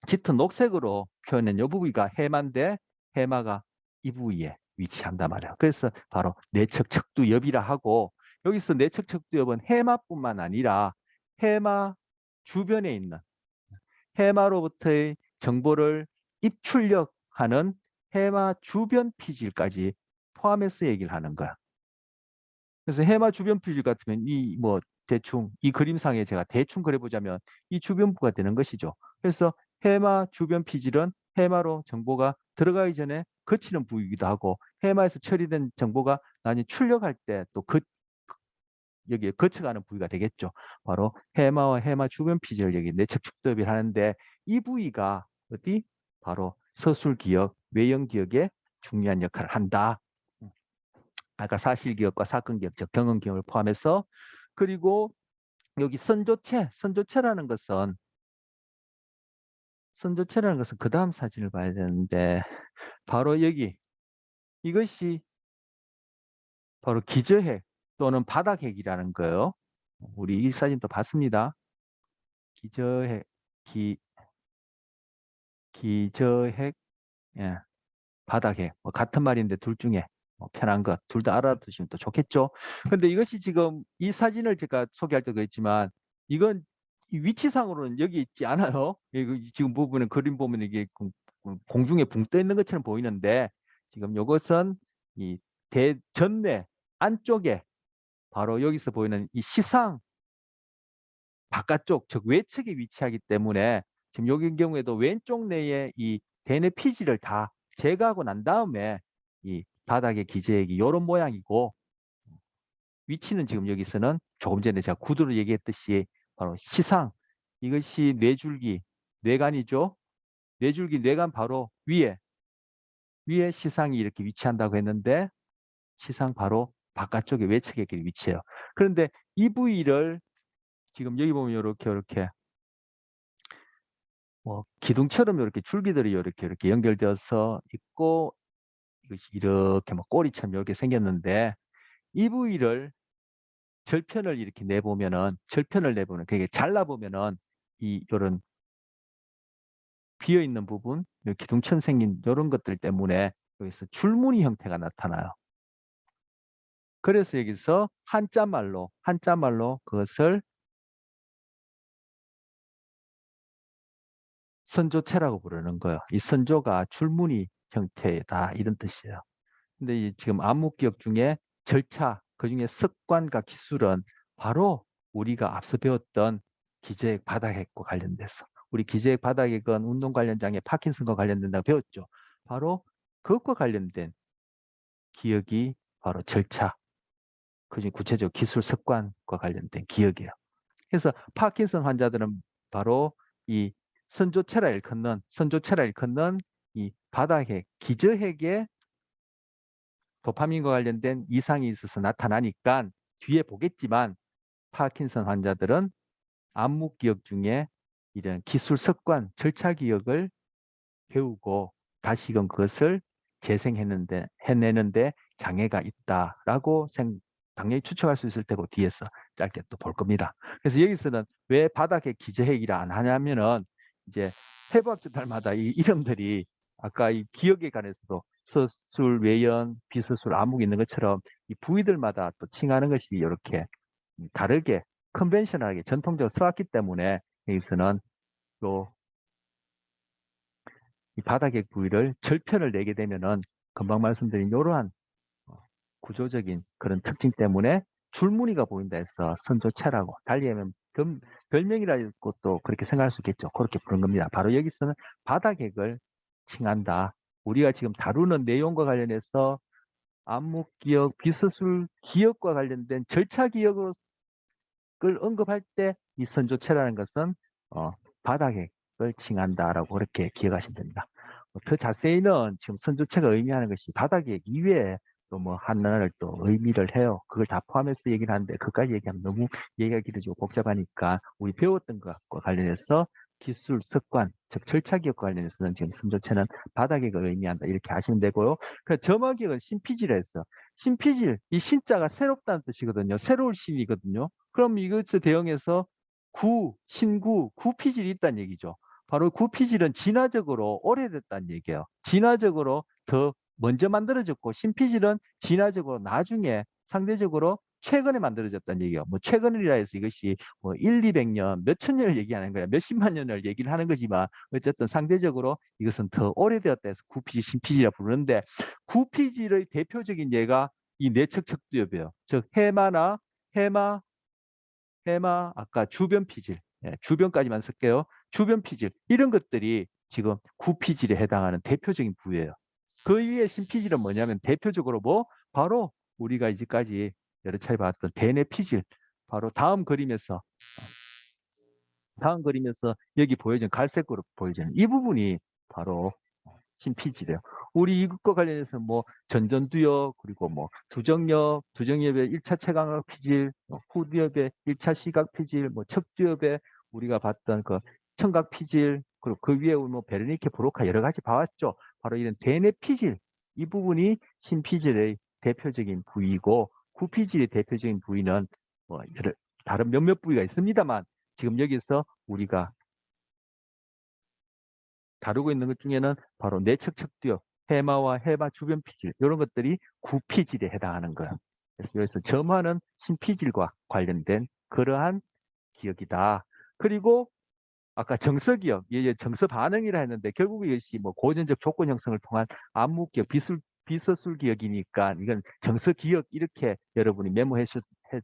짙은 녹색으로 표현한 이 부위가 해마인데, 해마가 이 부위에 위치한단 말이에요. 그래서 바로 내측 척두엽이라 하고, 여기서 내측 척두엽은 해마뿐만 아니라 해마 주변에 있는, 해마로부터의 정보를 입출력하는 해마 주변 피질까지 포함해서 얘기를 하는 거야. 그래서 해마 주변 피질 같으면 대충 이 그림상에 제가 대충 그려보자면 이 주변부가 되는 것이죠. 그래서 해마 주변 피질은 해마로 정보가 들어가기 전에 거치는 부위이기도 하고, 해마에서 처리된 정보가 나중에 출력할 때 또 여기에 거쳐가는 부위가 되겠죠. 바로 해마와 해마 주변 피지를 여기 내측 축두엽이 하는데 이 부위가 어디? 바로 서술기억, 외형기억에 중요한 역할을 한다. 아까 사실기억과 사건기억, 즉 경험기억을 포함해서. 그리고 여기 선조체라는 것은 그 다음 사진을 봐야 되는데 바로 여기 이것이 바로 기저핵 또는 바닥핵이라는 거예요. 우리 이 사진도 봤습니다. 기저핵, 기저핵, 예, 바닥핵. 뭐 같은 말인데 둘 중에 뭐 편한 것, 둘 다 알아두시면 또 좋겠죠. 근데 이것이 지금 이 사진을 제가 소개할 때도 있지만 이건 이 위치상으로는 여기 있지 않아요. 이거 지금 부분은 그림 보면 이게 공중에 붕 떠 있는 것처럼 보이는데 지금 이것은 이 대전뇌 안쪽에 바로 여기서 보이는 이 시상 바깥쪽, 즉 외측에 위치하기 때문에 지금 여기 경우에도 왼쪽 뇌에 이 대뇌 피지를 다 제거하고 난 다음에 이 바닥의 기저핵이 이런 모양이고 위치는 지금 여기서는 조금 전에 제가 구도로 얘기했듯이 바로 시상, 이것이 뇌줄기, 뇌간이죠. 뇌줄기, 뇌간 바로 위에 시상이 이렇게 위치한다고 했는데 시상 바로 바깥쪽에 외측에 이렇게 위치해요. 그런데 이 부위를 지금 여기 보면 이렇게 뭐 기둥처럼 이렇게 줄기들이 이렇게 연결되어서 있고 이것이 이렇게 뭐 꼬리처럼 이렇게 생겼는데 이 부위를 절편을 이렇게 내보면은 그게 잘라보면은 이 요런 비어 있는 부분, 요 기둥처럼 생긴 이런 것들 때문에 여기서 줄무늬 형태가 나타나요. 그래서 여기서 한자말로 그것을 선조체라고 부르는 거예요. 이 선조가 줄무늬 형태다 이런 뜻이에요. 근데 이 지금 암묵기억 중에 절차, 그중에 습관과 기술은 바로 우리가 앞서 배웠던 기저핵 바닥핵과 관련돼서 우리 기저핵 바닥핵은 운동 관련 장애 파킨슨과 관련된다고 배웠죠. 바로 그것과 관련된 기억이 바로 절차, 그중 구체적으로 기술 습관과 관련된 기억이에요. 그래서 파킨슨 환자들은 바로 이 선조체라 일컫는 이 바닥핵, 기저핵의 도파민과 관련된 이상이 있어서 나타나니까 뒤에 보겠지만 파킨슨 환자들은 암묵기억 중에 이런 기술 습관, 절차 기억을 배우고 다시금 그것을 해내는데 장애가 있다라고 당연히 추측할 수 있을 테고 뒤에서 짧게 또 볼 겁니다. 그래서 여기서는 왜 바닥에 기저핵이라 안 하냐면은 이제 해부학자들마다 이 이름들이 아까 이 기억에 관해서도 서술, 외연, 비서술, 암묵 있는 것처럼 이 부위들마다 또 칭하는 것이 이렇게 다르게 컨벤셔널하게 전통적으로 써왔기 때문에 여기서는 또 이 바닥의 부위를 절편을 내게 되면은 금방 말씀드린 이러한 구조적인 그런 특징 때문에 줄무늬가 보인다 해서 선조체라고 달리 하면 별명이라고 또 그렇게 생각할 수 있겠죠. 그렇게 부른 겁니다. 바로 여기서는 바닥액을 칭한다. 우리가 지금 다루는 내용과 관련해서 암묵기억, 비서술 기억과 관련된 절차 기억을 언급할 때 이 선조체라는 것은 바닥액을 칭한다라고 그렇게 기억하시면 됩니다. 더 자세히는 지금 선조체가 의미하는 것이 바닥액 이외에 또 뭐 하나를 또 의미를 해요. 그걸 다 포함해서 얘기를 하는데 그까지 얘기하면 너무 얘기가 길어지고 복잡하니까 우리 배웠던 것과 관련해서 기술, 습관, 즉 절차 기억과 관련해서는 지금 선조체는 바닥액을 의미한다 이렇게 하시면 되고요. 그 점화기억은 신피지라 했어요. 신피질, 이 신자가 새롭다는 뜻이거든요. 새로울 신이거든요. 그럼 이것을 대응해서 구피질이 있다는 얘기죠. 바로 구피질은 진화적으로 오래됐다는 얘기예요. 진화적으로 더 먼저 만들어졌고 신피질은 진화적으로 나중에 상대적으로 최근에 만들어졌다는 얘기예요. 뭐 최근이라 해서 이것이 뭐 1, 200년, 몇천 년을 얘기하는 거야. 몇십만 년을 얘기를 하는 거지만 어쨌든 상대적으로 이것은 더 오래되었다 해서 구피질, 신피질이라 부르는데 구피질의 대표적인 예가 이 내측 척두엽이에요. 즉 해마 아까 주변 피질, 주변까지만 쓸게요. 주변 피질 이런 것들이 지금 구피질에 해당하는 대표적인 부위예요. 그 위에 신피질은 뭐냐면 대표적으로 뭐 바로 우리가 이제까지 여러 차례 봤던 대뇌 피질, 바로 다음 그림에서 여기 보여진 갈색으로 보여지는 이 부분이 바로 심피질이에요. 우리 이것과 관련해서 뭐 전전두엽, 그리고 뭐 두정엽의 1차 채광학 피질, 후두엽의 1차 시각 피질, 뭐 척두엽의 우리가 봤던 그 청각 피질, 그리고 그 위에 뭐 베르니케 브로카 여러 가지 봐왔죠. 바로 이런 대뇌 피질, 이 부분이 심피질의 대표적인 부위이고, 구피질의 대표적인 부위는 뭐 다른 몇몇 부위가 있습니다만, 지금 여기서 우리가 다루고 있는 것 중에는 바로 내측척두엽, 해마와 해마 주변 피질, 이런 것들이 구피질에 해당하는 거예요. 그래서 여기서 점화는 심피질과 관련된 그러한 기억이다. 그리고 아까 정서기억, 정서 반응이라 했는데 결국 이것이 뭐 고전적 조건 형성을 통한 암묵기억, 비서술 기억이니까 이건 정서기억, 이렇게 여러분이 메모해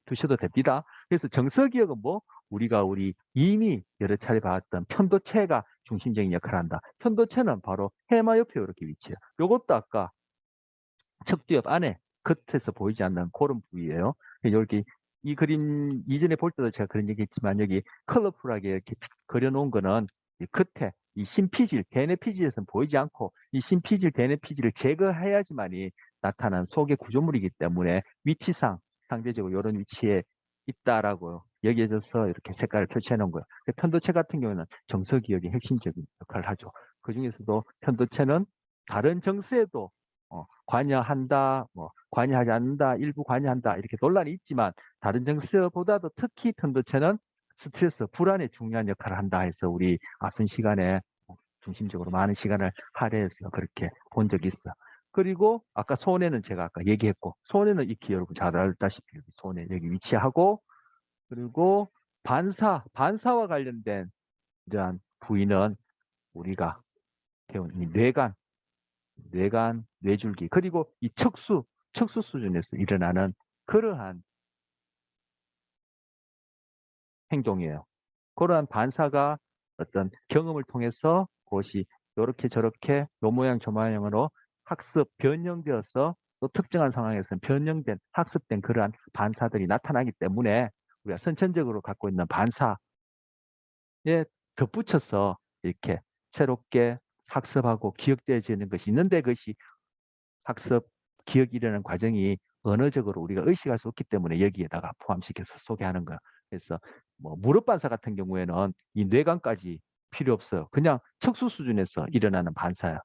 두셔도 됩니다. 그래서 정서기억은 뭐 우리 이미 여러 차례 봤던 편도체가 중심적인 역할을 한다. 편도체는 바로 해마 옆에 이렇게 위치해요. 이것도 아까 척두엽 안에 겉에서 보이지 않는 그런 부위예요. 여기 이 그림 이전에 볼 때도 제가 그런 얘기했지만, 여기 컬러풀하게 이렇게 그려놓은 거는 이 겉에 이 심피질, 대뇌 피질에서는 보이지 않고, 이 심피질, 대뇌 피질을 제거해야지만이 나타난 속의 구조물이기 때문에 위치상 상대적으로 이런 위치에 있다라고 여겨져서 이렇게 색깔을 표시해 놓은 거예요. 편도체 같은 경우는 정서기억이 핵심적인 역할을 하죠. 그 중에서도 편도체는 다른 정서에도 관여한다, 뭐 관여하지 않는다, 일부 관여한다, 이렇게 논란이 있지만, 다른 정서보다도 특히 편도체는 스트레스, 불안에 중요한 역할을 한다 해서 우리 앞선 시간에 중심적으로 많은 시간을 할애해서 그렇게 본 적이 있어. 그리고 아까 손에는 제가 아까 얘기했고, 손에는 익히 여러분 잘 알다시피 손에 여기 위치하고, 그리고 반사와 관련된 이러한 부위는 우리가 배운 이 뇌간, 뇌줄기, 그리고 이 척수 수준에서 일어나는 그러한 행동이에요. 그러한 반사가 어떤 경험을 통해서 그것이 이렇게 저렇게 요 모양 저 모양으로 학습 변형되어서 또 특정한 상황에서는 변형된 학습된 그러한 반사들이 나타나기 때문에, 우리가 선천적으로 갖고 있는 반사에 덧붙여서 이렇게 새롭게 학습하고 기억되어지는 것이 있는데, 그것이 학습, 기억이 일어나는 과정이 언어적으로 우리가 의식할 수 없기 때문에 여기에다가 포함시켜서 소개하는 거야. 그래서 뭐 무릎 반사 같은 경우에는 이 뇌관까지 필요 없어요. 그냥 척수 수준에서 일어나는 반사야.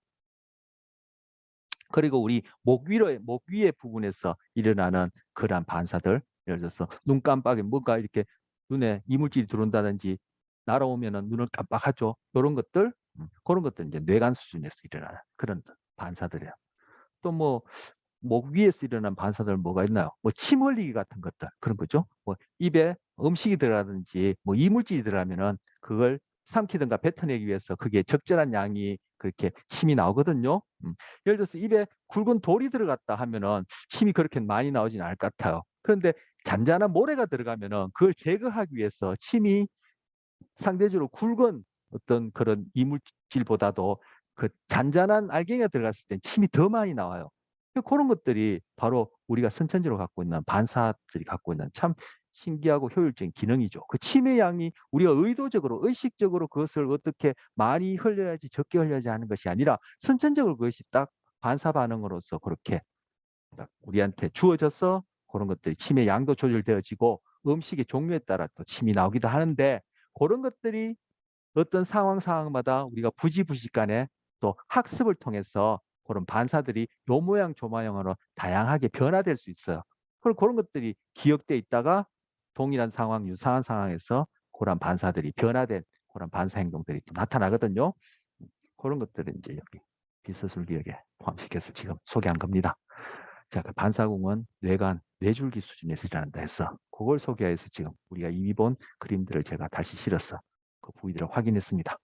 그리고 우리 목 위의 부분에서 일어나는 그러한 반사들, 예를 들어서 눈 깜빡이 뭔가 이렇게 눈에 이물질이 들어온다든지 날아오면은 눈을 깜빡하죠. 이런 것들, 그런 것들 이제 뇌관 수준에서 일어나는 그런 반사들이에요. 또 뭐 목 위에서 일어난 반사들 뭐가 있나요? 뭐 침 흘리기 같은 것들, 그런 거죠. 뭐 입에 음식이 들어가든지 뭐 이물질이 들어가면은 그걸 삼키든가 뱉어내기 위해서 그게 적절한 양이 그렇게 침이 나오거든요. 예를 들어서 입에 굵은 돌이 들어갔다 하면은 침이 그렇게 많이 나오지는 않을 것 같아요. 그런데 잔잔한 모래가 들어가면은 그걸 제거하기 위해서 침이 상대적으로 굵은 어떤 그런 이물질보다도 그 잔잔한 알갱이가 들어갔을 때 침이 더 많이 나와요. 그런 것들이 바로 우리가 선천적으로 갖고 있는 반사들이 갖고 있는 참 신기하고 효율적인 기능이죠. 그 침의 양이 우리가 의도적으로, 의식적으로 그것을 어떻게 많이 흘려야지 적게 흘려야지 하는 것이 아니라, 선천적으로 그것이 딱 반사 반응으로서 그렇게 딱 우리한테 주어져서 그런 것들이 침의 양도 조절되어지고, 음식의 종류에 따라 또 침이 나오기도 하는데, 그런 것들이 어떤 상황마다 우리가 부지부식간에 또 학습을 통해서 그런 반사들이 요 모양 저 모양으로 다양하게 변화될 수 있어요. 그런 것들이 기억돼 있다가 동일한 상황, 유사한 상황에서 그런 반사들이 변화된 그런 반사 행동들이 또 나타나거든요. 그런 것들을 이제 여기 비서술 기억에 포함시켜서 지금 소개한 겁니다. 자, 그 반사공은 뇌간, 뇌줄기 수준에서 일어난다 해서 그걸 소개해서 지금 우리가 이미 본 그림들을 제가 다시 실어서 그 부위들을 확인했습니다.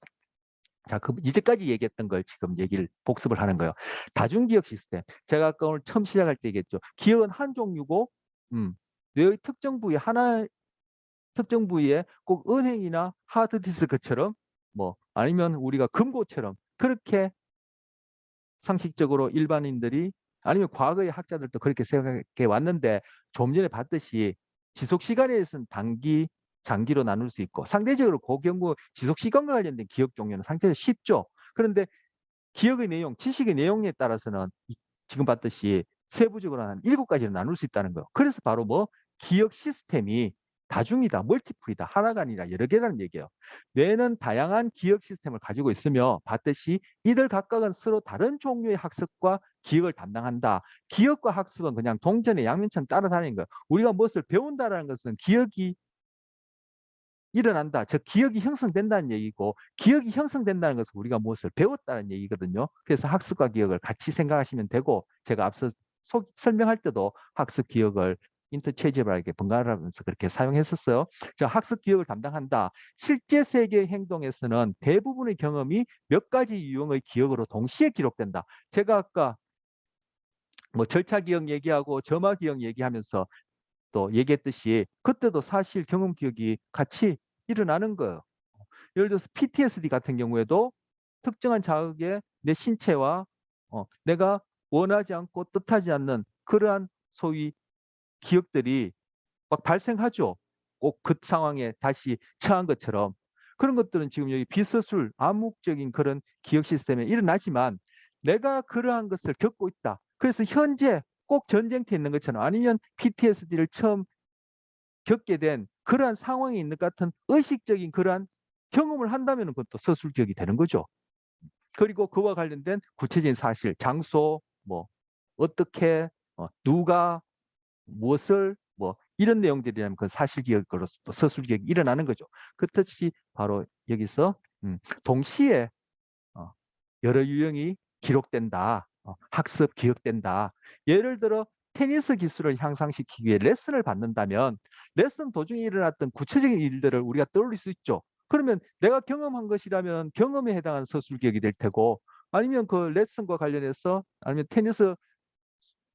자, 그 이제까지 얘기했던 걸 지금 얘기를 복습을 하는 거예요. 다중기억 시스템. 제가 아까 오늘 처음 시작할 때 얘기했죠. 기억은 한 종류고, 뇌의 특정 부위에 꼭 은행이나 하드디스크처럼, 뭐 아니면 우리가 금고처럼 그렇게 상식적으로 일반인들이 아니면 과거의 학자들도 그렇게 생각해 왔는데 좀 전에 봤듯이 지속 시간에 있어서는 단기, 장기로 나눌 수 있고 상대적으로 그 경우 지속 시간과 관련된 기억 종류는 상대적으로 쉽죠. 그런데 기억의 내용, 지식의 내용에 따라서는 지금 봤듯이 세부적으로 한 7가지로 나눌 수 있다는 거예요. 그래서 바로 뭐 기억 시스템이 다중이다, 멀티플이다, 하나가 아니라 여러 개라는 얘기예요. 뇌는 다양한 기억 시스템을 가지고 있으며 봤듯이 이들 각각은 서로 다른 종류의 학습과 기억을 담당한다. 기억과 학습은 그냥 동전의 양면처럼 따라다니는 거예요. 우리가 무엇을 배운다라는 것은 기억이 일어난다. 즉 기억이 형성된다는 얘기고 기억이 형성된다는 것은 우리가 무엇을 배웠다는 얘기거든요. 그래서 학습과 기억을 같이 생각하시면 되고 제가 앞서 설명할 때도 학습 기억을 인터체인지블하게 번갈아가면서 그렇게 사용했었어요. 자, 학습 기억을 담당한다. 실제 세계의 행동에서는 대부분의 경험이 몇 가지 유형의 기억으로 동시에 기록된다. 제가 아까 뭐 절차 기억 얘기하고 점화 기억 얘기하면서 또 얘기했듯이 그때도 사실 경험 기억이 같이 일어나는 거예요. 예를 들어서 PTSD 같은 경우에도 특정한 자극에 내 신체와 내가 원하지 않고 뜻하지 않는 그러한 소위 기억들이 막 발생하죠. 꼭 그 상황에 다시 처한 것처럼. 그런 것들은 지금 여기 비서술, 암묵적인 그런 기억 시스템에 일어나지만 내가 그러한 것을 겪고 있다. 그래서 현재 꼭 전쟁터에 있는 것처럼 아니면 PTSD를 처음 겪게 된 그러한 상황이 있는 것 같은 의식적인 그러한 경험을 한다면 그것도 서술기억이 되는 거죠. 그리고 그와 관련된 구체적인 사실, 장소, 뭐 어떻게, 누가, 무엇을, 뭐 이런 내용들이라면 그 사실기억으로서 또 서술기억이 일어나는 거죠. 그렇듯이 바로 여기서 동시에 어, 여러 유형이 기록된다. 학습, 기억된다. 예를 들어 테니스 기술을 향상시키기 위해 레슨을 받는다면 레슨 도중에 일어났던 구체적인 일들을 우리가 떠올릴 수 있죠. 그러면 내가 경험한 것이라면 경험에 해당하는 서술기억이 될 테고 아니면 그 레슨과 관련해서 아니면 테니스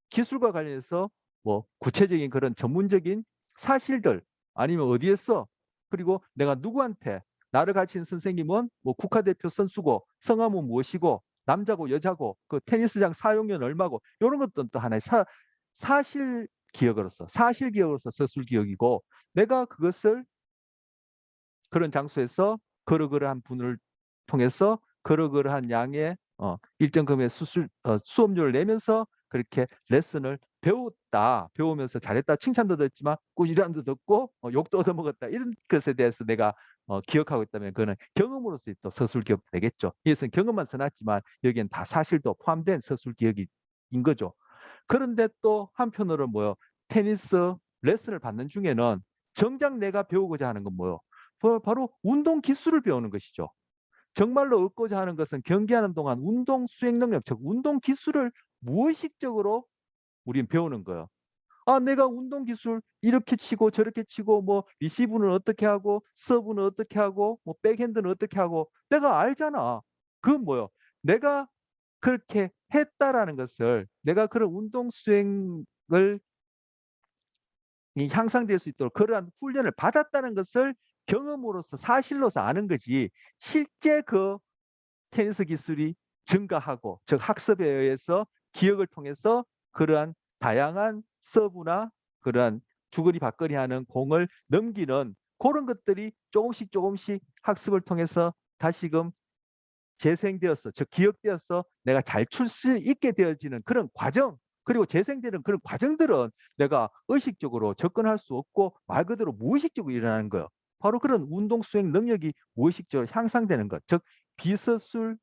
기술과 관련해서 뭐 구체적인 그런 전문적인 사실들 아니면 어디에서 그리고 내가 누구한테 나를 가르친 선생님은 뭐 국가대표 선수고 성함은 무엇이고 남자고 여자고 그 테니스장 사용료는 얼마고 이런 것도 또 하나의 사실 기억으로서 사실 기억으로서 서술 기억이고 내가 그것을 그런 장소에서 그러그러한 분을 통해서 그러그러한 양의 일정 금액의 수업료를 내면서 그렇게 레슨을 배웠다. 배우면서 잘했다. 칭찬도 듣지만 꾸지람도 듣고 욕도 얻어먹었다. 이런 것에 대해서 내가 기억하고 있다면 그거는 경험으로서 또 서술 기억 되겠죠. 이것은 경험만 써놨지만 여기엔 다 사실도 포함된 서술 기억인 거죠. 그런데 또 한편으로 뭐요? 테니스 레슨을 받는 중에는 정작 내가 배우고자 하는 건 뭐요? 바로 운동 기술을 배우는 것이죠. 정말로 얻고자 하는 것은 경기하는 동안 운동 수행 능력, 즉 운동 기술을 무의식적으로 우리는 배우는 거예요. 아, 내가 운동 기술 이렇게 치고 저렇게 치고 뭐 리시브는 어떻게 하고 서브는 어떻게 하고 뭐 백핸드는 어떻게 하고 내가 알잖아. 그건 뭐요? 내가 그렇게 했다라는 것을 내가 그런 운동 수행을 향상될 수 있도록 그러한 훈련을 받았다는 것을 경험으로서 사실로서 아는 거지 실제 그 테니스 기술이 증가하고 즉 학습에 의해서 기억을 통해서 그러한 다양한 서브나 그러한 주거리 받거리 하는 공을 넘기는 그런 것들이 조금씩 조금씩 학습을 통해서 다시금 재생되어서 즉 기억되어서 내가 잘 출 수 있게 되어지는 그런 과정 그리고 재생되는 그런 과정들은 내가 의식적으로 접근할 수 없고 말 그대로 무의식적으로 일어나는 거예요. 바로 그런 운동 수행 능력이 무의식적으로 향상되는 것. 즉 비서술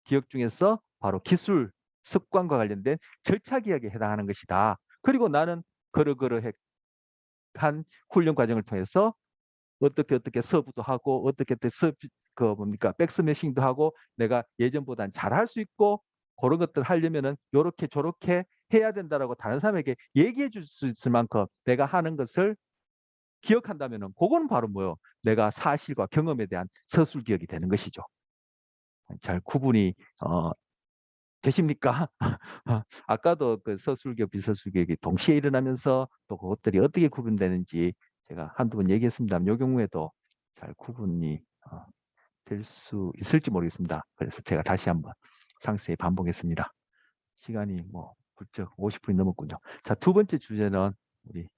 기억 중에서 바로 기술, 습관과 관련된 절차 기억에 해당하는 것이다. 그리고 나는 그러그러한 훈련 과정을 통해서 어떻게 서브도 하고 어떻게 그 뭡니까 백스매싱도 하고 내가 예전보단 잘할 수 있고 그런 것들 하려면은 요렇게 저렇게 해야 된다라고 다른 사람에게 얘기해 줄 수 있을 만큼 내가 하는 것을 기억한다면은 그거는 바로 뭐요? 내가 사실과 경험에 대한 서술 기억이 되는 것이죠. 잘 구분이 되십니까? 아까도 그 서술기억, 비서술기억이 동시에 일어나면서 또 그것들이 어떻게 구분되는지 제가 한두 번 얘기했습니다만 이 경우에도 잘 구분이 될 수 있을지 모르겠습니다. 그래서 제가 다시 한번 상세히 반복했습니다. 시간이 뭐 훌쩍 50분이 넘었군요. 자, 두 번째 주제는 우리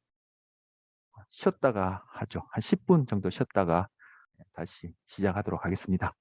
쉬었다가 하죠. 한 10분 정도 쉬었다가 다시 시작하도록 하겠습니다.